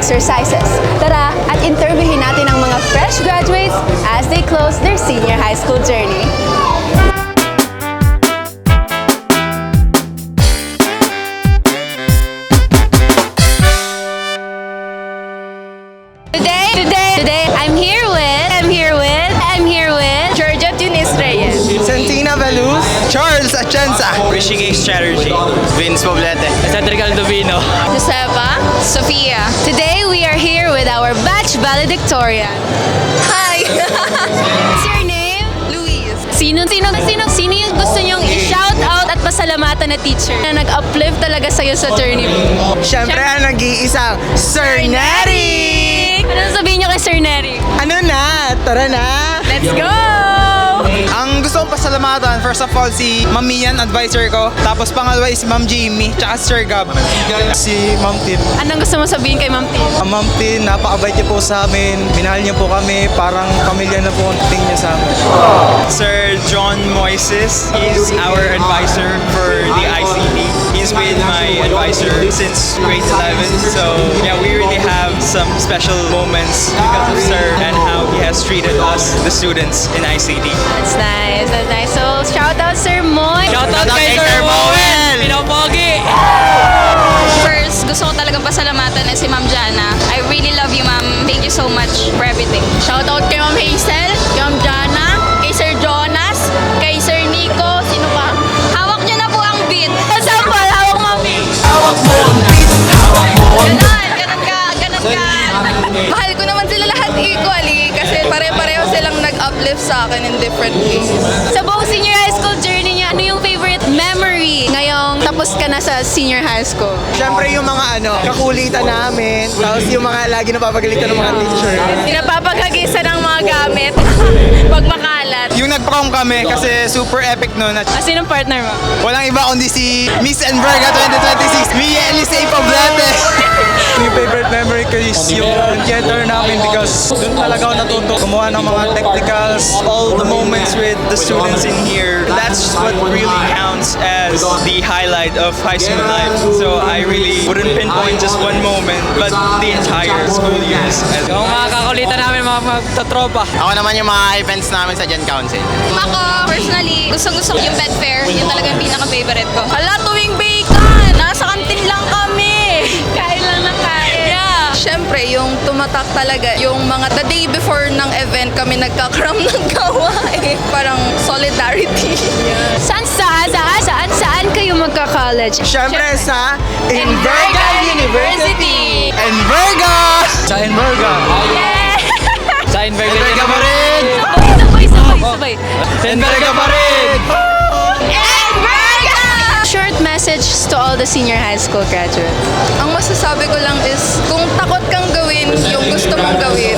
exercises. Tara at interviewin natin ang mga fresh graduates as they close their senior high school journey. Today, I'm here with Georgia Tunis Reyes. Santina Veluz, Charles Atienza, Rishikesh Chatterjee, Vince Poblete, Cedric Aldovino, Josefa, Sofia. Today, we are here with our batch valedictorian. Hi! What's your name? Louise. Sino yung gusto nyong i-shout out at pasalamatan na teacher na nag-uplift talaga sa'yo sa journey mo? Siyempre ang nag-iisang Sir Neri! Ano sabihin nyo kay Sir Neri? Ano na? Tara na! Let's go! Ang gusto kong pasalamatan, first of all, si Ma'am Mian, advisor ko. Tapos pangalawa is si Ma'am Jamie, tsaka si Sir Gab. Si Ma'am Tin. Anong gusto mo sabihin kay Ma'am Tin? Ma'am Tin, napakabait niyo po sa amin. Minahal niyo po kami. Parang pamilya na po ang ting niyo sa amin. Sir John Moises, he's our advisor for the ICT. He's been my advisor since grade 11. So yeah, we really have some special moments because of Sir and how he has treated us, the students in ICT. That's nice. So, shout out Sir Moy. Shout out kay Sir Mowen! Pinopogi! First, gusto ko talagang pasalamatan na si Ma'am Jana. I really love you, Ma'am. Thank you so much for everything. Shout out kay Ma'am Hazel, kay Ma'am Jana, kay Sir Jonas, kay Sir Nico, sino pa? Hawak niyo na po ang beat. Sample, hawak mo. Hawak mo ang beat! Hawak mo ang Ganon ka. Mahal ko naman sila lahat equally kasi pare-pareho silang nag-uplift sa akin in different ways. Sa buong senior high school journey niya, ano yung favorite memory ngayong tapos ka na sa senior high school? Siyempre yung mga kakulitan namin. Tapos yung mga lagi napapagalitan ng mga teacher. Pinapapagagisa ng mga gamit pag makalat. Yung nagpa-com kami kasi super epic nun. At Sinong partner mo? walang iba kundi si Miss Enverga 2026, Mia Elisei Poblete. Yung favorite memory ko is yung theater namin because doon talaga ako natuto gumawa ng mga technicals, All the moments with the students in here, that's what really counts as the highlight of high school life. So I really wouldn't pinpoint just one moment, but the entire school years. Yung mga kakulitan namin, mga magtatropa. Ako naman yung mga events namin sa Gen Council. Ako, personally, gustong-gusto ko yung bed fair. Yun talaga yung pinaka-favorite ko. Hala, tuwing bacon! Nasa kantin lang kami! Kain lang ng kain. Yeah! Siyempre, yung tumatak talaga, yung mga the day before ng event kami nagkakaram ng gawain. Parang solidarity. Saan kayo magka-college? Siyempre sa Enverga University! Enverga! Sa Enverga. Sa Enverga. Enverga pa rin! Sabay. Sa Enverga pa rin! Short message to all the senior high school graduates. Ang masasabi ko lang is, kung takot kang gawin yung gusto mong gawin,